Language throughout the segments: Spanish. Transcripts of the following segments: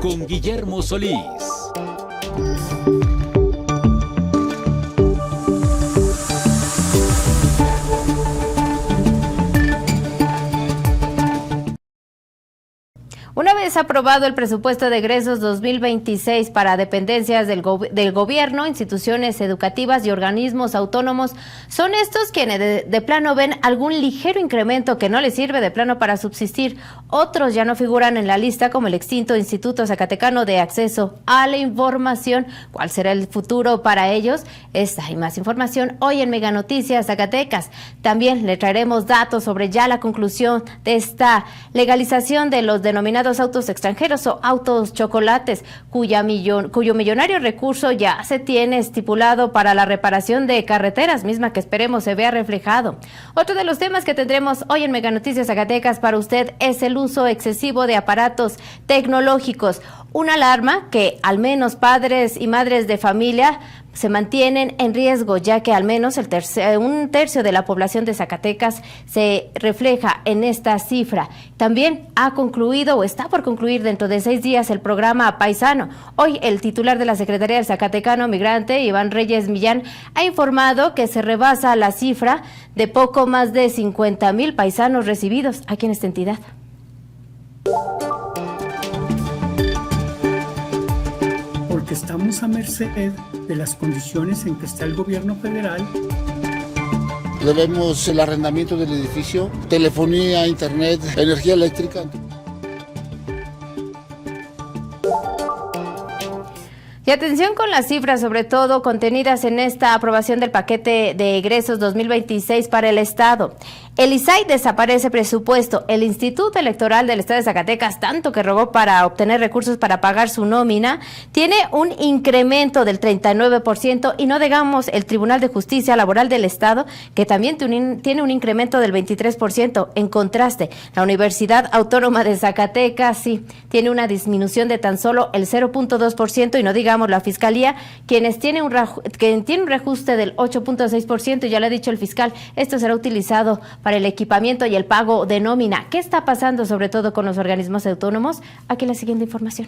con Guillermo Solís. Una vez aprobado el presupuesto de egresos 2026 para dependencias del gobierno, instituciones educativas y organismos autónomos, son estos quienes de plano ven algún ligero incremento que no les sirve de plano para subsistir. Otros ya no figuran en la lista, como el extinto Instituto Zacatecano de Acceso a la Información. ¿Cuál será el futuro para ellos? Esta y más información hoy en Mega Noticias Zacatecas. También le traeremos datos sobre ya la conclusión de esta legalización de los denominados autos extranjeros o autos chocolates, cuyo millonario recurso ya se tiene estipulado para la reparación de carreteras, misma que esperemos se vea reflejado. Otro de los temas que tendremos hoy en Mega Noticias Zacatecas para usted es el uso excesivo de aparatos tecnológicos. Una alarma que al menos padres y madres de familia se mantienen en riesgo, ya que al menos un tercio de la población de Zacatecas se refleja en esta cifra. También ha concluido o está por concluir dentro de 6 días el programa Paisano. Hoy el titular de la Secretaría del Zacatecano Migrante, Iván Reyes Millán, ha informado que se rebasa la cifra de poco más de 50,000 paisanos recibidos aquí en esta entidad. Porque estamos a merced de las condiciones en que está el gobierno federal. Debemos el arrendamiento del edificio, telefonía, internet, energía eléctrica. Y atención con las cifras, sobre todo contenidas en esta aprobación del paquete de egresos 2026 para el Estado. El ISAI desaparece presupuesto. El Instituto Electoral del Estado de Zacatecas, tanto que rogó para obtener recursos para pagar su nómina, tiene un incremento del 39%, y no digamos el Tribunal de Justicia Laboral del Estado, que también tiene un incremento del 23%. En contraste, la Universidad Autónoma de Zacatecas sí tiene una disminución de tan solo el 0.2%, y no digamos la Fiscalía, quien tiene un reajuste del 8.6%, y ya lo ha dicho el fiscal, esto será utilizado para el equipamiento y el pago de nómina. ¿Qué está pasando sobre todo con los organismos autónomos? Aquí la siguiente información.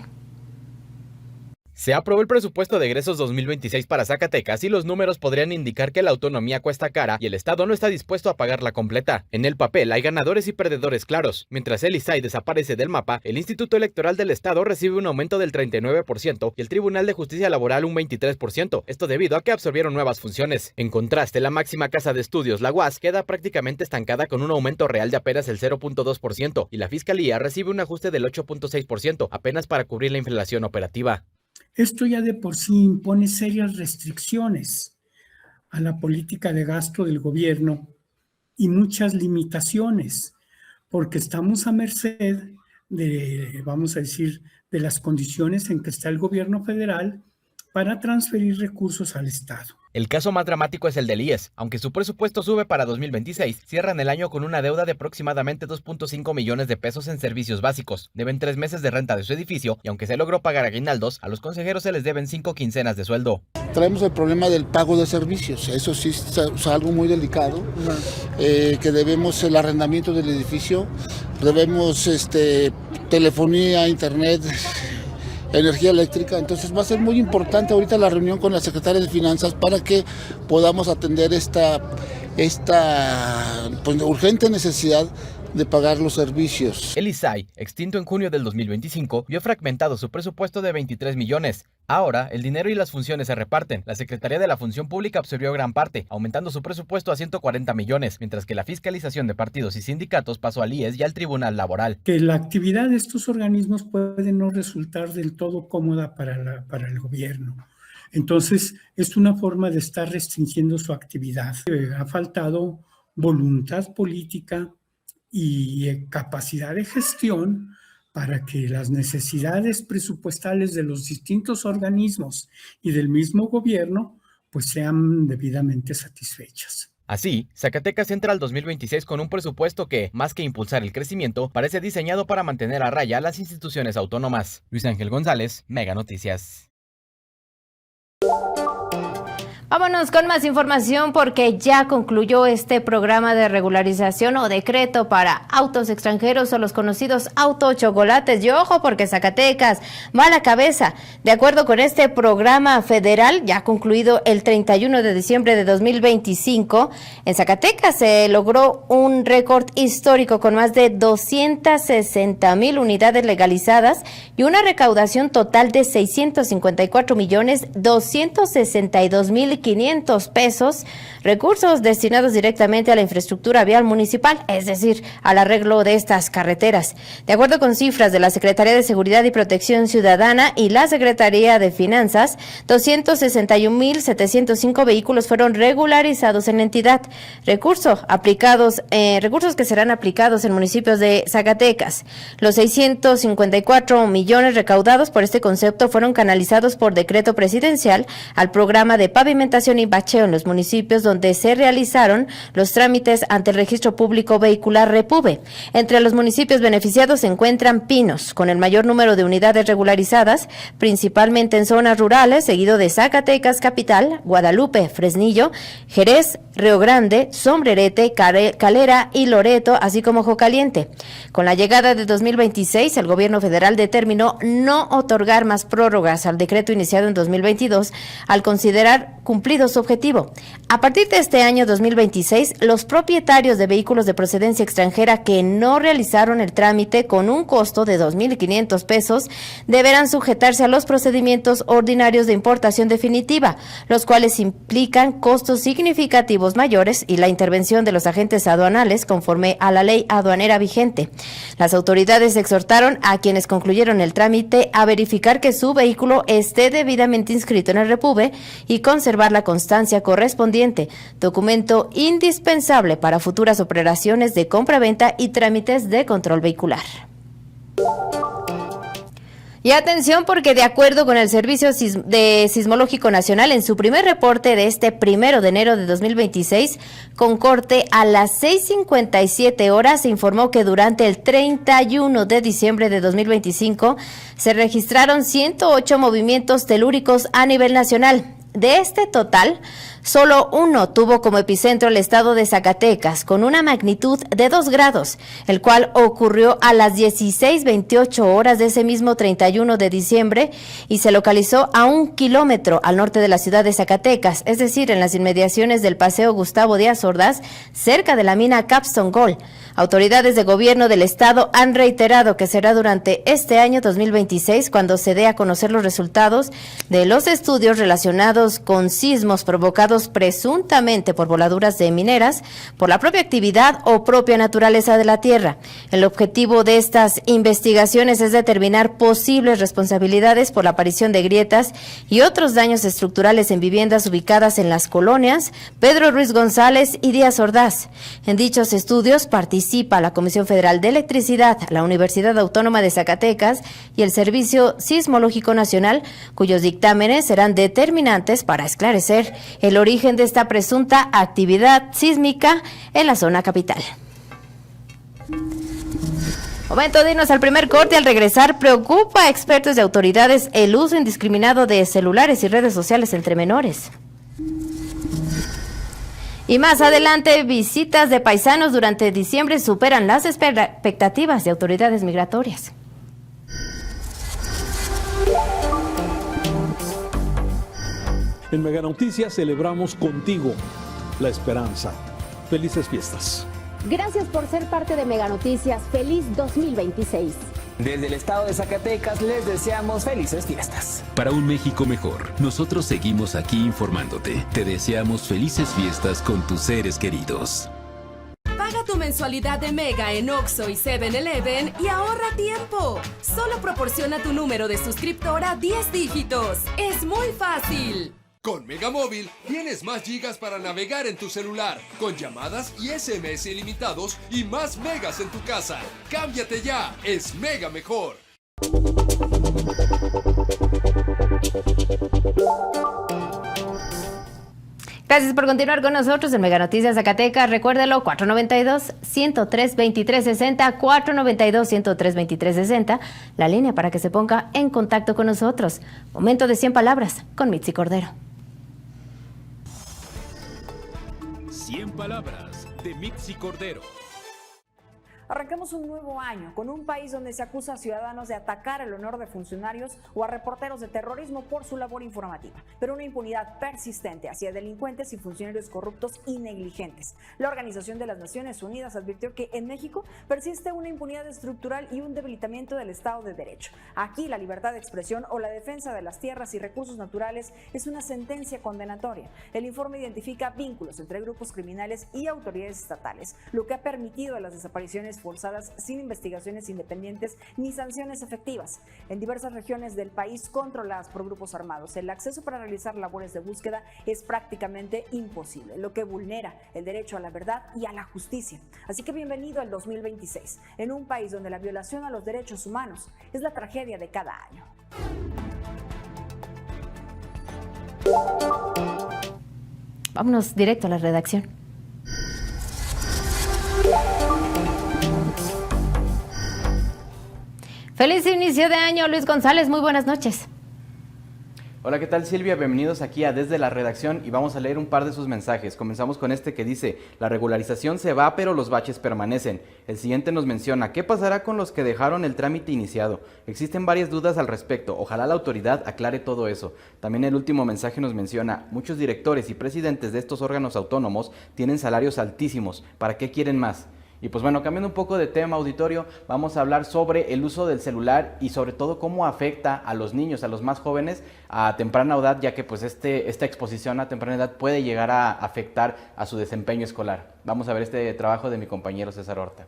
Se aprobó el presupuesto de egresos 2026 para Zacatecas y los números podrían indicar que la autonomía cuesta cara y el Estado no está dispuesto a pagarla completa. En el papel hay ganadores y perdedores claros. Mientras el ISAI desaparece del mapa, el Instituto Electoral del Estado recibe un aumento del 39% y el Tribunal de Justicia Laboral un 23%. Esto debido a que absorbieron nuevas funciones. En contraste, la máxima casa de estudios, la UAS, queda prácticamente estancada con un aumento real de apenas el 0.2% y la Fiscalía recibe un ajuste del 8.6%, apenas para cubrir la inflación operativa. Esto ya de por sí impone serias restricciones a la política de gasto del gobierno y muchas limitaciones, porque estamos a merced de, vamos a decir, de las condiciones en que está el gobierno federal para transferir recursos al Estado. El caso más dramático es el del IES. Aunque su presupuesto sube para 2026, cierran el año con una deuda de aproximadamente 2.5 millones de pesos en servicios básicos. Deben 3 meses de renta de su edificio y aunque se logró pagar aguinaldos, a los consejeros se les deben 5 quincenas de sueldo. Traemos el problema del pago de servicios, eso sí es algo muy delicado, que debemos el arrendamiento del edificio, debemos telefonía, internet, energía eléctrica. Entonces va a ser muy importante ahorita la reunión con la secretaria de Finanzas para que podamos atender esta pues, urgente necesidad de pagar los servicios. El ISAI, extinto en junio del 2025, vio fragmentado su presupuesto de 23 millones. Ahora, el dinero y las funciones se reparten. La Secretaría de la Función Pública absorbió gran parte, aumentando su presupuesto a 140 millones, mientras que la fiscalización de partidos y sindicatos pasó al IES y al Tribunal Laboral. Que la actividad de estos organismos puede no resultar del todo cómoda para el gobierno. Entonces, es una forma de estar restringiendo su actividad. Ha faltado voluntad política y capacidad de gestión para que las necesidades presupuestales de los distintos organismos y del mismo gobierno pues sean debidamente satisfechas. Así, Zacatecas entra al 2026 con un presupuesto que, más que impulsar el crecimiento, parece diseñado para mantener a raya las instituciones autónomas. Luis Ángel González, Mega Noticias. Vámonos con más información porque ya concluyó este programa de regularización o decreto para autos extranjeros o los conocidos autochocolates. Y ojo porque Zacatecas va a la cabeza. De acuerdo con este programa federal, ya concluido el 31 de diciembre de 2025, en Zacatecas se logró un récord histórico con más de 260,000 unidades legalizadas y una recaudación total de 654,262,500 pesos, recursos destinados directamente a la infraestructura vial municipal, es decir, al arreglo de estas carreteras. De acuerdo con cifras de la Secretaría de Seguridad y Protección Ciudadana y la Secretaría de Finanzas, 261,705 vehículos fueron regularizados en la entidad, recursos que serán aplicados en municipios de Zacatecas. Los 654 millones recaudados por este concepto fueron canalizados por decreto presidencial al programa de pavimentación y bacheo en los municipios donde se realizaron los trámites ante el Registro Público Vehicular Repube. Entre los municipios beneficiados se encuentran Pinos, con el mayor número de unidades regularizadas, principalmente en zonas rurales, seguido de Zacatecas Capital, Guadalupe, Fresnillo, Jerez, Río Grande, Sombrerete, Calera y Loreto, así como Jocaliente. Con la llegada de 2026, el gobierno federal determinó no otorgar más prórrogas al decreto iniciado en 2022 al considerar cumplido su objetivo. A partir de este año 2026, los propietarios de vehículos de procedencia extranjera que no realizaron el trámite con un costo de 2,500 pesos deberán sujetarse a los procedimientos ordinarios de importación definitiva, los cuales implican costos significativos mayores y la intervención de los agentes aduanales conforme a la ley aduanera vigente. Las autoridades exhortaron a quienes concluyeron el trámite a verificar que su vehículo esté debidamente inscrito en el Repube y conservar la constancia correspondiente, documento indispensable para futuras operaciones de compra-venta y trámites de control vehicular. Y atención porque de acuerdo con el Servicio Sismológico Nacional, en su primer reporte de este 1 de enero de 2026, con corte a las 6:57 horas, se informó que durante el 31 de diciembre de 2025 se registraron 108 movimientos telúricos a nivel nacional. De este total, solo uno tuvo como epicentro el estado de Zacatecas, con una magnitud de 2 grados, el cual ocurrió a las 16:28 horas de ese mismo 31 de diciembre y se localizó a 1 kilómetro al norte de la ciudad de Zacatecas, es decir, en las inmediaciones del Paseo Gustavo Díaz Ordaz, cerca de la mina Capstone Gold. Autoridades de gobierno del estado han reiterado que será durante este año 2026 cuando se dé a conocer los resultados de los estudios relacionados con sismos provocados presuntamente por voladuras de mineras, por la propia actividad o propia naturaleza de la tierra. El objetivo de estas investigaciones es determinar posibles responsabilidades por la aparición de grietas y otros daños estructurales en viviendas ubicadas en las colonias Pedro Ruiz González y Díaz Ordaz. En dichos estudios participa la Comisión Federal de Electricidad, la Universidad Autónoma de Zacatecas y el Servicio Sismológico Nacional, cuyos dictámenes serán determinantes para esclarecer el origen de esta presunta actividad sísmica en la zona capital. Momento de irnos al primer corte. Al regresar, preocupa a expertos y autoridades el uso indiscriminado de celulares y redes sociales entre menores. Y más adelante, visitas de paisanos durante diciembre superan las expectativas de autoridades migratorias. En Mega Noticias celebramos contigo la esperanza. Felices fiestas. Gracias por ser parte de Mega Noticias. Feliz 2026. Desde el estado de Zacatecas les deseamos felices fiestas. Para un México mejor, nosotros seguimos aquí informándote. Te deseamos felices fiestas con tus seres queridos. Paga tu mensualidad de Mega en Oxxo y 7-Eleven y ahorra tiempo. Solo proporciona tu número de suscriptor a 10 dígitos. Es muy fácil. Con Mega Móvil tienes más gigas para navegar en tu celular, con llamadas y SMS ilimitados y más megas en tu casa. ¡Cámbiate ya! ¡Es Mega mejor! Gracias por continuar con nosotros en Mega Noticias Zacatecas. Recuérdelo, 492-103-2360, 492-103-2360, la línea para que se ponga en contacto con nosotros. Momento de 100 palabras con Mitzi Cordero. 100 palabras de Mitzi Cordero. Arrancamos un nuevo año con un país donde se acusa a ciudadanos de atacar el honor de funcionarios o a reporteros de terrorismo por su labor informativa, pero una impunidad persistente hacia delincuentes y funcionarios corruptos y negligentes. La Organización de las Naciones Unidas advirtió que en México persiste una impunidad estructural y un debilitamiento del Estado de Derecho. Aquí la libertad de expresión o la defensa de las tierras y recursos naturales es una sentencia condenatoria. El informe identifica vínculos entre grupos criminales y autoridades estatales, lo que ha permitido las desapariciones forzadas sin investigaciones independientes ni sanciones efectivas. En diversas regiones del país controladas por grupos armados, el acceso para realizar labores de búsqueda es prácticamente imposible, lo que vulnera el derecho a la verdad y a la justicia. Así que bienvenido al 2026, en un país donde la violación a los derechos humanos es la tragedia de cada año. Vámonos directo a la redacción. Feliz inicio de año, Luis González, muy buenas noches. Hola, ¿qué tal, Silvia? Bienvenidos aquí a Desde la Redacción y vamos a leer un par de sus mensajes. Comenzamos con este que dice: la regularización se va, pero los baches permanecen. El siguiente nos menciona: ¿qué pasará con los que dejaron el trámite iniciado? Existen varias dudas al respecto. Ojalá la autoridad aclare todo eso. También el último mensaje nos menciona: muchos directores y presidentes de estos órganos autónomos tienen salarios altísimos. ¿Para qué quieren más? Y pues bueno, cambiando un poco de tema, auditorio, vamos a hablar sobre el uso del celular y sobre todo cómo afecta a los niños, a los más jóvenes a temprana edad, ya que pues esta exposición a temprana edad puede llegar a afectar a su desempeño escolar. Vamos a ver este trabajo de mi compañero César Horta.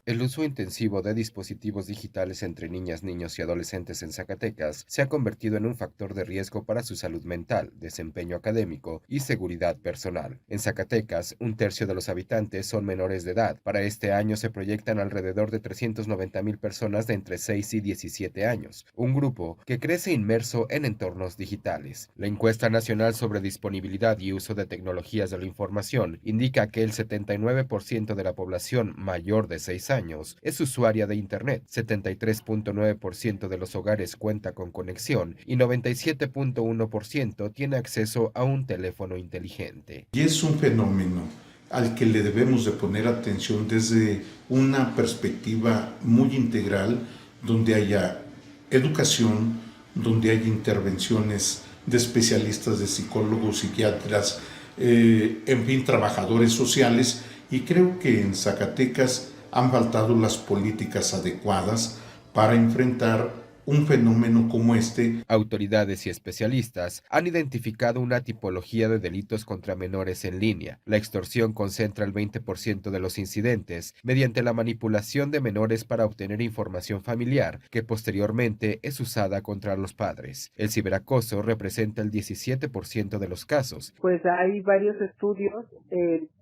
El uso intensivo de dispositivos digitales entre niñas, niños y adolescentes en Zacatecas se ha convertido en un factor de riesgo para su salud mental, desempeño académico y seguridad personal. En Zacatecas, 1/3 de los habitantes son menores de edad. Para este año se proyectan alrededor de 390,000 personas de entre 6 y 17 años, un grupo que crece inmerso en entornos digitales. La encuesta nacional sobre disponibilidad y uso de tecnologías de la información indica que el 79% de la población mayor de 6 años es usuaria de Internet, 73.9% de los hogares cuenta con conexión y 97.1% tiene acceso a un teléfono inteligente. Y es un fenómeno al que le debemos de poner atención desde una perspectiva muy integral, donde haya educación, donde haya intervenciones de especialistas, de psicólogos, psiquiatras, en fin, trabajadores sociales, y creo que en Zacatecas han faltado las políticas adecuadas para enfrentar un fenómeno como este. Autoridades y especialistas han identificado una tipología de delitos contra menores en línea. La extorsión concentra el 20% de los incidentes mediante la manipulación de menores para obtener información familiar que posteriormente es usada contra los padres. El ciberacoso representa el 17% de los casos. Pues hay varios estudios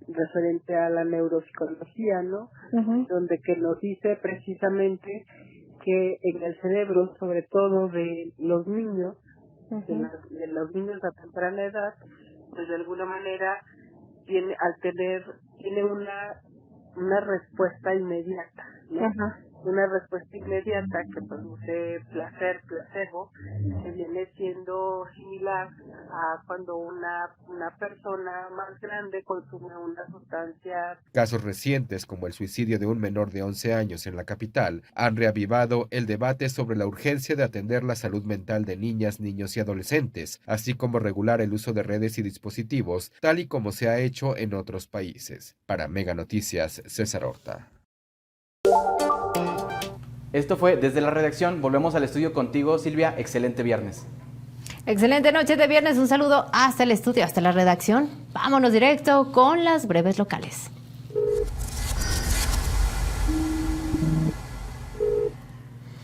referente a la neuropsicología, ¿no? Donde que nos dice precisamente que en el cerebro, sobre todo de los niños, de los niños a temprana edad, pues de alguna manera tiene una respuesta inmediata, ¿no? Una respuesta inmediata que produce placebo, que viene siendo similar a cuando una persona más grande consume una sustancia. Casos recientes como el suicidio de un menor de 11 años en la capital han reavivado el debate sobre la urgencia de atender la salud mental de niñas, niños y adolescentes, así como regular el uso de redes y dispositivos, tal y como se ha hecho en otros países. Para Mega Noticias, César Horta. Esto fue Desde la Redacción. Volvemos al estudio contigo, Silvia. Excelente viernes. Excelente noche de viernes. Un saludo hasta el estudio, hasta la redacción. Vámonos directo con las breves locales.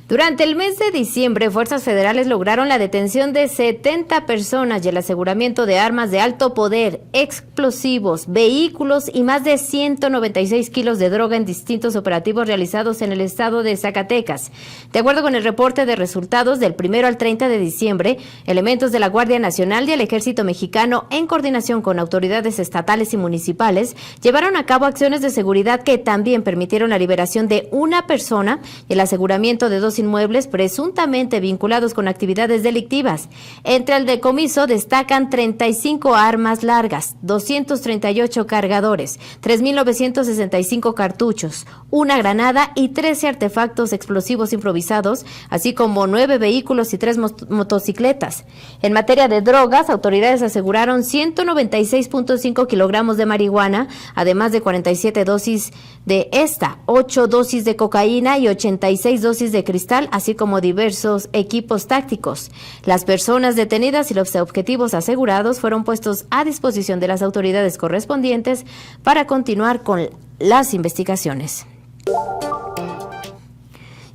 Durante el mes de diciembre, fuerzas federales lograron la detención de 70 personas y el aseguramiento de armas de alto poder, explosivos, vehículos y más de 196 kilos de droga en distintos operativos realizados en el estado de Zacatecas. De acuerdo con el reporte de resultados, del 1 al 30 de diciembre, elementos de la Guardia Nacional y el Ejército Mexicano, en coordinación con autoridades estatales y municipales, llevaron a cabo acciones de seguridad que también permitieron la liberación de una persona y el aseguramiento de 2 dos inmuebles presuntamente vinculados con actividades delictivas. Entre el decomiso destacan 35 armas largas, 238 cargadores, 3.965 cartuchos, una granada y 13 artefactos explosivos improvisados, así como 9 vehículos y 3 motocicletas. En materia de drogas, autoridades aseguraron 196.5 kilogramos de marihuana, además de 47 dosis de esta, 8 dosis de cocaína y 86 dosis de cristal, así como diversos equipos tácticos. Las personas detenidas y los objetivos asegurados fueron puestos a disposición de las autoridades correspondientes para continuar con las investigaciones.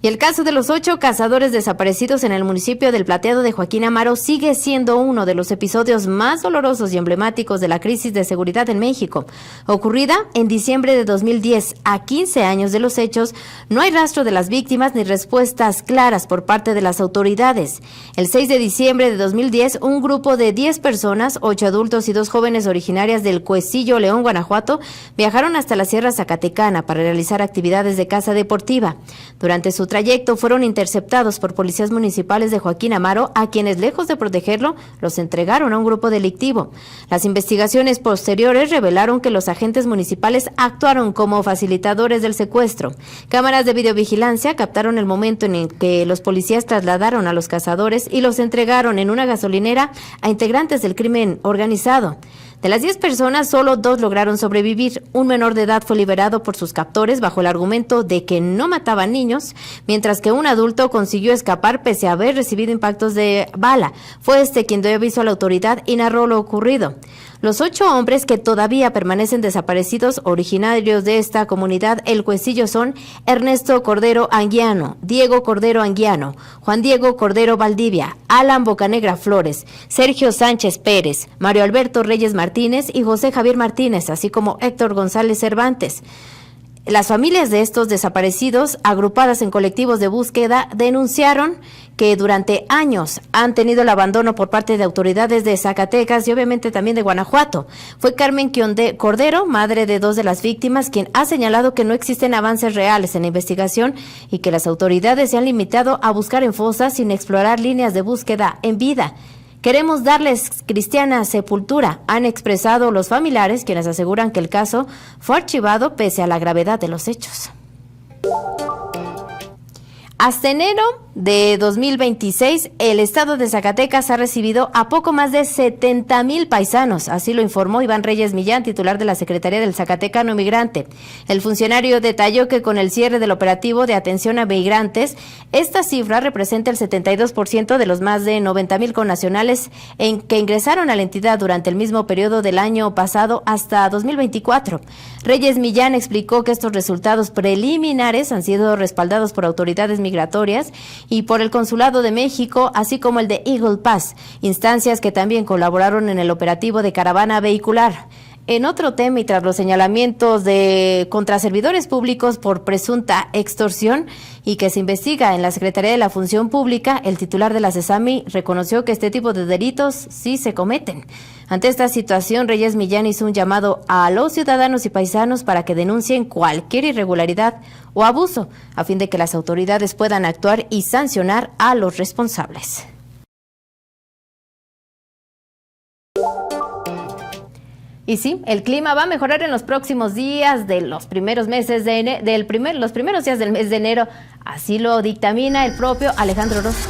Y el caso de los 8 cazadores desaparecidos en el municipio del Plateado de Joaquín Amaro sigue siendo uno de los episodios más dolorosos y emblemáticos de la crisis de seguridad en México. Ocurrida en diciembre de 2010, a 15 años de los hechos, no hay rastro de las víctimas ni respuestas claras por parte de las autoridades. El 6 de diciembre de 2010, un grupo de 10 personas, 8 adultos y 2 jóvenes originarias del Cuecillo, León, Guanajuato, viajaron hasta la Sierra Zacatecana para realizar actividades de caza deportiva. Durante su trayecto fueron interceptados por policías municipales de Joaquín Amaro, a quienes, lejos de protegerlo, los entregaron a un grupo delictivo. Las investigaciones posteriores revelaron que los agentes municipales actuaron como facilitadores del secuestro. Cámaras de videovigilancia captaron el momento en el que los policías trasladaron a los cazadores y los entregaron en una gasolinera a integrantes del crimen organizado. De las 10 personas, solo 2 lograron sobrevivir. Un menor de edad fue liberado por sus captores bajo el argumento de que no mataban niños, mientras que un adulto consiguió escapar pese a haber recibido impactos de bala. Fue quien dio aviso a la autoridad y narró lo ocurrido. Los 8 hombres que todavía permanecen desaparecidos, originarios de esta comunidad, El Cuecillo, son Ernesto Cordero Anguiano, Diego Cordero Anguiano, Juan Diego Cordero Valdivia, Alan Bocanegra Flores, Sergio Sánchez Pérez, Mario Alberto Reyes Martínez y José Javier Martínez, así como Héctor González Cervantes. Las familias de estos desaparecidos, agrupadas en colectivos de búsqueda, denunciaron que durante años han tenido el abandono por parte de autoridades de Zacatecas y obviamente también de Guanajuato. Fue Carmen Cordero, madre de 2 de las víctimas, quien ha señalado que no existen avances reales en la investigación y que las autoridades se han limitado a buscar en fosas sin explorar líneas de búsqueda en vida. Queremos darles cristiana sepultura, han expresado los familiares, quienes aseguran que el caso fue archivado pese a la gravedad de los hechos. Hasta enero de 2026, el estado de Zacatecas ha recibido a poco más de 70,000 paisanos, así lo informó Iván Reyes Millán, titular de la Secretaría del Zacatecano Migrante. El funcionario detalló que con el cierre del operativo de atención a migrantes, esta cifra representa el 72% de los más de 90,000 connacionales que ingresaron a la entidad durante el mismo periodo del año pasado hasta 2024. Reyes Millán explicó que estos resultados preliminares han sido respaldados por autoridades migratorias y por el Consulado de México, así como el de Eagle Pass, instancias que también colaboraron en el operativo de caravana vehicular. En otro tema y tras los señalamientos contra servidores públicos por presunta extorsión y que se investiga en la Secretaría de la Función Pública, el titular de la CESAMI reconoció que este tipo de delitos sí se cometen. Ante esta situación, Reyes Millán hizo un llamado a los ciudadanos y paisanos para que denuncien cualquier irregularidad o abuso, a fin de que las autoridades puedan actuar y sancionar a los responsables. Y sí, el clima va a mejorar en los próximos días de los primeros meses los primeros días del mes de enero. Así lo dictamina el propio Alejandro Rosso.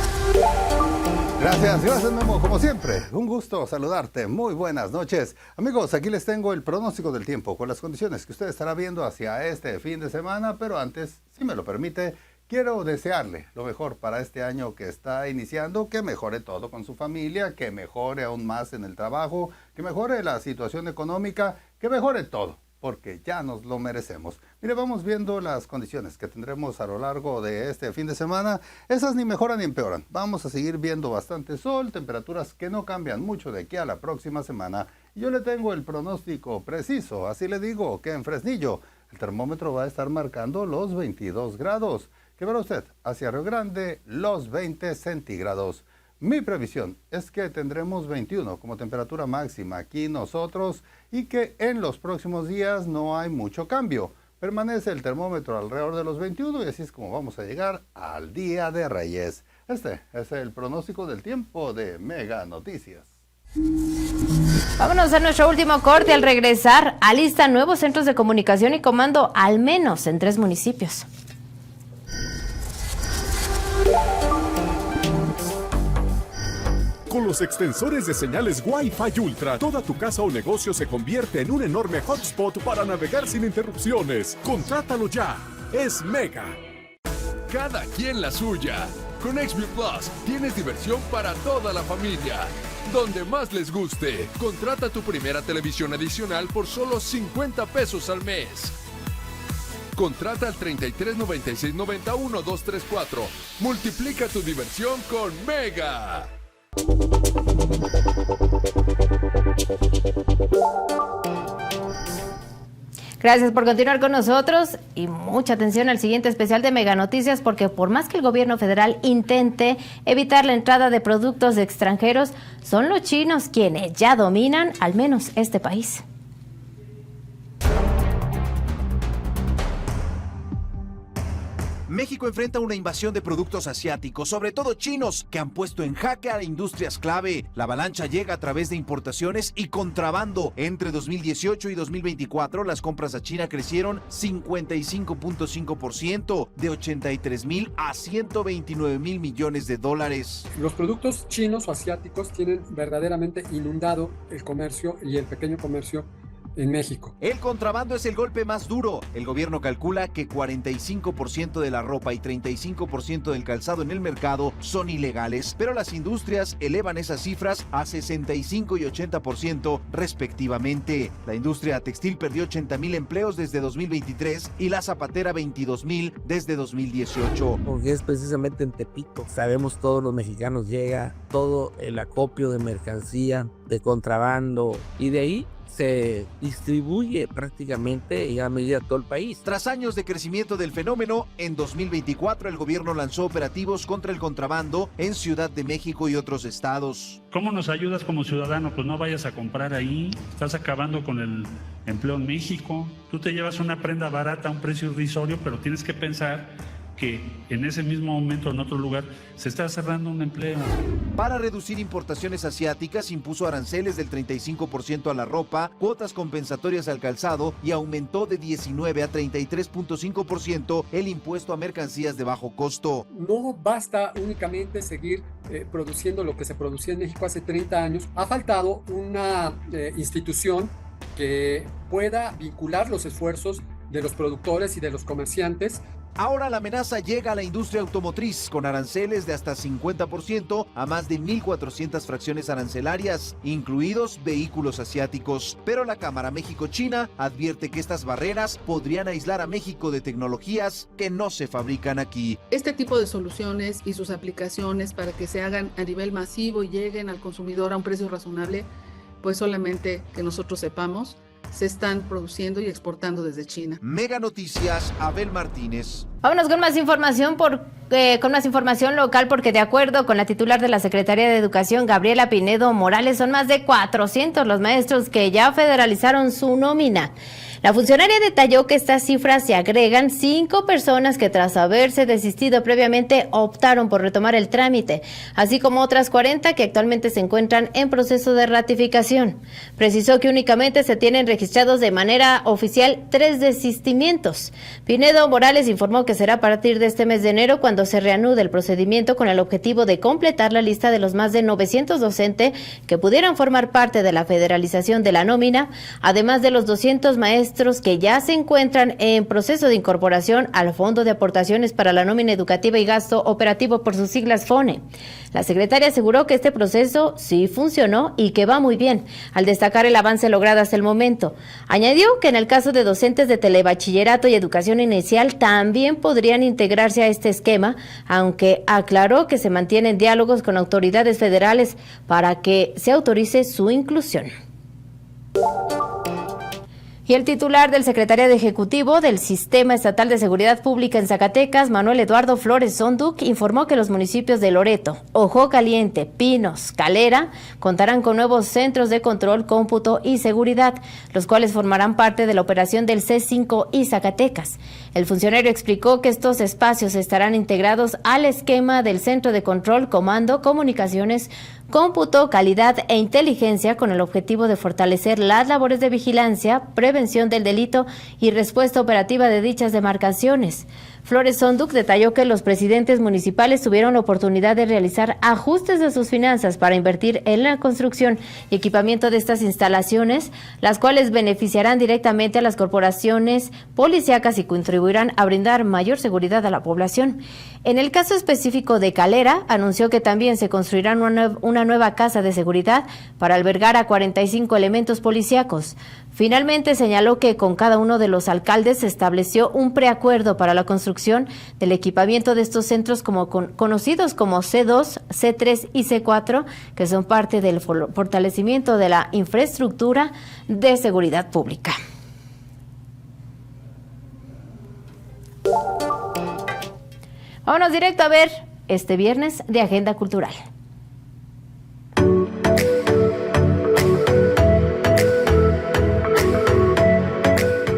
Gracias Memo, como siempre, un gusto saludarte, muy buenas noches. Amigos, aquí les tengo el pronóstico del tiempo con las condiciones que usted estará viendo hacia este fin de semana, pero antes, si me lo permite, quiero desearle lo mejor para este año que está iniciando, que mejore todo con su familia, que mejore aún más en el trabajo, que mejore la situación económica, que mejore todo, porque ya nos lo merecemos. Mire, vamos viendo las condiciones que tendremos a lo largo de este fin de semana. Esas ni mejoran ni empeoran. Vamos a seguir viendo bastante sol, temperaturas que no cambian mucho de aquí a la próxima semana. Y yo le tengo el pronóstico preciso, así le digo que en Fresnillo el termómetro va a estar marcando los 22 grados. Que verá usted hacia Río Grande los 20 centígrados. Mi previsión es que tendremos 21 como temperatura máxima aquí nosotros y que en los próximos días no hay mucho cambio. Permanece el termómetro alrededor de los 21 y así es como vamos a llegar al Día de Reyes. Este es el pronóstico del tiempo de Mega Noticias. Vámonos a nuestro último corte. Al regresar, alistan nuevos centros de comunicación y comando, al menos en 3 municipios. Con los extensores de señales Wi-Fi Ultra, toda tu casa o negocio se convierte en un enorme hotspot para navegar sin interrupciones. Contrátalo ya. Es Mega. Cada quien la suya. Con XView Plus tienes diversión para toda la familia. Donde más les guste. Contrata tu primera televisión adicional por solo 50 pesos al mes. Contrata al 33 96 91 234. Multiplica tu diversión con Mega. Gracias por continuar con nosotros y mucha atención al siguiente especial de Mega Noticias, porque por más que el gobierno federal intente evitar la entrada de productos extranjeros, son los chinos quienes ya dominan al menos este país. México enfrenta una invasión de productos asiáticos, sobre todo chinos, que han puesto en jaque a industrias clave. La avalancha llega a través de importaciones y contrabando. Entre 2018 y 2024, las compras a China crecieron 55.5%, de 83,000 a 129,000 millones de dólares. Los productos chinos o asiáticos tienen verdaderamente inundado el comercio y el pequeño comercio en México. El contrabando es el golpe más duro. El gobierno calcula que 45% de la ropa y 35% del calzado en el mercado son ilegales, pero las industrias elevan esas cifras a 65 y 80% respectivamente. La industria textil perdió 80,000 empleos desde 2023 y la zapatera 22,000 desde 2018. Porque es precisamente en Tepito. Sabemos todos los mexicanos, llega todo el acopio de mercancía, de contrabando, y de ahí se distribuye prácticamente y a medida todo el país. Tras años de crecimiento del fenómeno, en 2024 el gobierno lanzó operativos contra el contrabando en Ciudad de México y otros estados. ¿Cómo nos ayudas como ciudadano? Pues no vayas a comprar ahí, estás acabando con el empleo en México. Tú te llevas una prenda barata a un precio irrisorio, pero tienes que pensar que en ese mismo momento en otro lugar se está cerrando un empleo. Para reducir importaciones asiáticas, impuso aranceles del 35% a la ropa, cuotas compensatorias al calzado y aumentó de 19 a 33.5% el impuesto a mercancías de bajo costo. No basta únicamente seguir produciendo lo que se producía en México hace 30 años. Ha faltado una institución que pueda vincular los esfuerzos de los productores y de los comerciantes. Ahora la amenaza llega a la industria automotriz con aranceles de hasta 50% a más de 1,400 fracciones arancelarias, incluidos vehículos asiáticos. Pero la Cámara México-China advierte que estas barreras podrían aislar a México de tecnologías que no se fabrican aquí. Este tipo de soluciones y sus aplicaciones para que se hagan a nivel masivo y lleguen al consumidor a un precio razonable, pues solamente que nosotros sepamos, se están produciendo y exportando desde China. Mega Noticias, Abel Martínez. Vámonos con más información local, porque de acuerdo con la titular de la Secretaría de Educación, Gabriela Pinedo Morales, son más de 400 los maestros que ya federalizaron su nómina. La funcionaria detalló que estas cifras se agregan 5 personas que tras haberse desistido previamente optaron por retomar el trámite, así como otras 40 que actualmente se encuentran en proceso de ratificación. Precisó que únicamente se tienen registrados de manera oficial 3 desistimientos. Pinedo Morales informó que será a partir de este mes de enero cuando se reanude el procedimiento con el objetivo de completar la lista de los más de 900 docentes que pudieran formar parte de la federalización de la nómina, además de los 200 maestros que ya se encuentran en proceso de incorporación al Fondo de Aportaciones para la Nómina Educativa y Gasto Operativo, por sus siglas FONE. La secretaria aseguró que este proceso sí funcionó y que va muy bien, al destacar el avance logrado hasta el momento. Añadió que en el caso de docentes de telebachillerato y educación inicial también podrían integrarse a este esquema, aunque aclaró que se mantienen diálogos con autoridades federales para que se autorice su inclusión. Y el titular del Secretariado Ejecutivo del Sistema Estatal de Seguridad Pública en Zacatecas, Manuel Eduardo Flores Sonduc, informó que los municipios de Loreto, Ojo Caliente, Pinos, Calera, contarán con nuevos centros de control, cómputo y seguridad, los cuales formarán parte de la operación del C5 y Zacatecas. El funcionario explicó que estos espacios estarán integrados al esquema del Centro de Control, Comando, Comunicaciones, Cómputo, Calidad e Inteligencia, con el objetivo de fortalecer las labores de vigilancia, prevención del delito y respuesta operativa de dichas demarcaciones. Flores Sonduc detalló que los presidentes municipales tuvieron la oportunidad de realizar ajustes de sus finanzas para invertir en la construcción y equipamiento de estas instalaciones, las cuales beneficiarán directamente a las corporaciones policíacas y contribuirán a brindar mayor seguridad a la población. En el caso específico de Calera, anunció que también se construirán una nueva casa de seguridad para albergar a 45 elementos policíacos. Finalmente señaló que con cada uno de los alcaldes se estableció un preacuerdo para la construcción del equipamiento de estos centros conocidos como C2, C3 y C4, que son parte del fortalecimiento de la infraestructura de seguridad pública. Vámonos directo a ver este viernes de Agenda Cultural.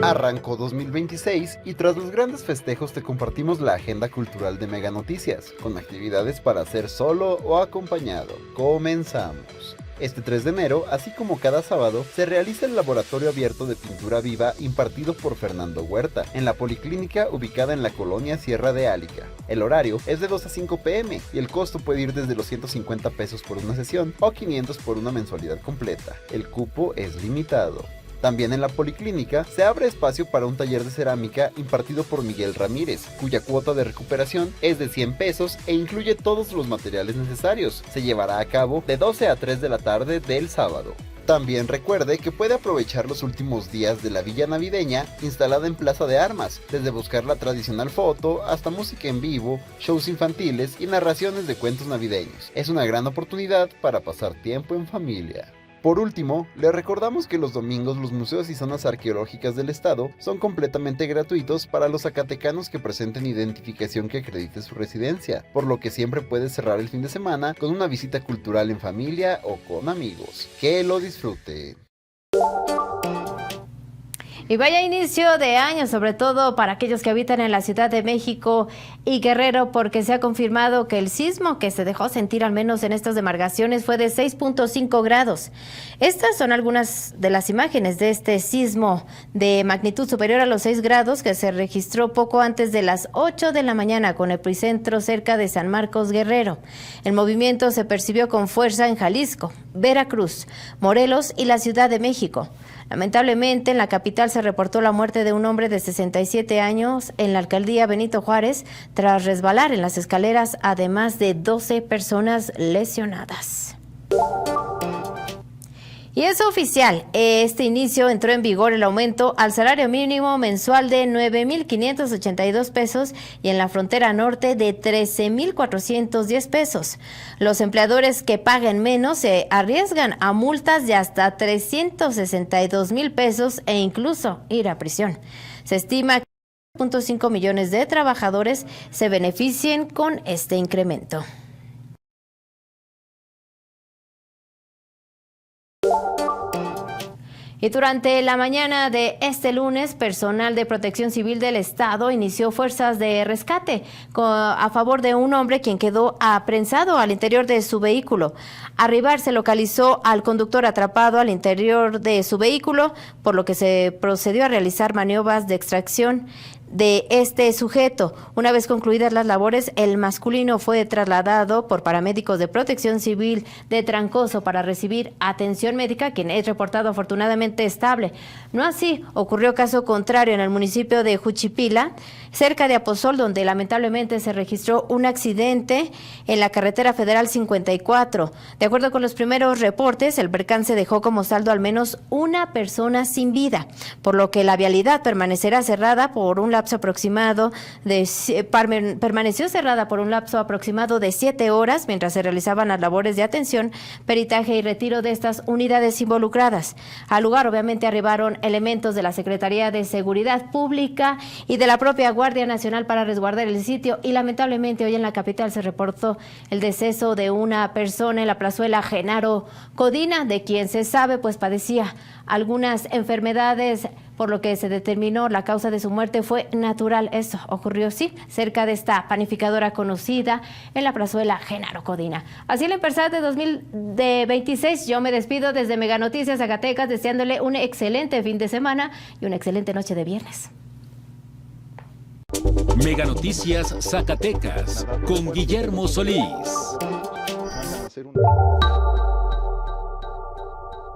Arrancó 2026 y tras los grandes festejos te compartimos la agenda cultural de Mega Noticias, con actividades para hacer solo o acompañado. Comenzamos. Este 3 de enero, así como cada sábado, se realiza el laboratorio abierto de pintura viva impartido por Fernando Huerta, en la policlínica ubicada en la colonia Sierra de Álica. El horario es de 2 a 5 p.m. y el costo puede ir desde los 150 pesos por una sesión o 500 por una mensualidad completa. El cupo es limitado. También en la policlínica se abre espacio para un taller de cerámica impartido por Miguel Ramírez, cuya cuota de recuperación es de 100 pesos e incluye todos los materiales necesarios. Se llevará a cabo de 12 a 3 de la tarde del sábado. También recuerde que puede aprovechar los últimos días de la Villa Navideña instalada en Plaza de Armas, desde buscar la tradicional foto hasta música en vivo, shows infantiles y narraciones de cuentos navideños. Es una gran oportunidad para pasar tiempo en familia. Por último, le recordamos que los domingos los museos y zonas arqueológicas del estado son completamente gratuitos para los zacatecanos que presenten identificación que acredite su residencia, por lo que siempre puede cerrar el fin de semana con una visita cultural en familia o con amigos. Que lo disfruten. Y vaya inicio de año, sobre todo para aquellos que habitan en la Ciudad de México y Guerrero, porque se ha confirmado que el sismo que se dejó sentir al menos en estas demarcaciones fue de 6.5 grados. Estas son algunas de las imágenes de este sismo de magnitud superior a los 6 grados que se registró poco antes de las 8 de la mañana con epicentro cerca de San Marcos, Guerrero. El movimiento se percibió con fuerza en Jalisco, Veracruz, Morelos y la Ciudad de México. Lamentablemente, en la capital se reportó la muerte de un hombre de 67 años en la alcaldía Benito Juárez tras resbalar en las escaleras, además de 12 personas lesionadas. Y es oficial, este inicio entró en vigor el aumento al salario mínimo mensual de 9,582 pesos y en la frontera norte de 13,410 pesos. Los empleadores que paguen menos se arriesgan a multas de hasta 362,000 pesos e incluso ir a prisión. Se estima que 1.5 millones de trabajadores se beneficien con este incremento. Y durante la mañana de este lunes, personal de Protección Civil del Estado inició fuerzas de rescate a favor de un hombre quien quedó apresado al interior de su vehículo. Arribar se localizó al conductor atrapado al interior de su vehículo, por lo que se procedió a realizar maniobras de extracción de este sujeto. Una vez concluidas las labores, el masculino fue trasladado por paramédicos de Protección Civil de Trancoso para recibir atención médica, quien es reportado afortunadamente estable. No así ocurrió caso contrario en el municipio de Juchipila, cerca de Aposol, donde lamentablemente se registró un accidente en la carretera federal 54. De acuerdo con los primeros reportes, el percance dejó como saldo al menos una persona sin vida, por lo que la vialidad permanecerá cerrada por un lapso aproximado permaneció cerrada por un lapso aproximado de 7 horas mientras se realizaban las labores de atención, peritaje y retiro de estas unidades involucradas. Al lugar obviamente arribaron elementos de la Secretaría de Seguridad Pública y de la propia Guardia Nacional para resguardar el sitio, y lamentablemente hoy en la capital se reportó el deceso de una persona en la plazuela Genaro Codina, de quien se sabe pues padecía algunas enfermedades, por lo que se determinó la causa de su muerte fue natural. Eso ocurrió, sí, cerca de esta panificadora conocida en la plazuela Genaro Codina. Así el empezar de 2026, yo me despido desde Mega Noticias Zacatecas, deseándole un excelente fin de semana y una excelente noche de viernes. Mega Noticias Zacatecas con Guillermo Solís. Van a hacer una...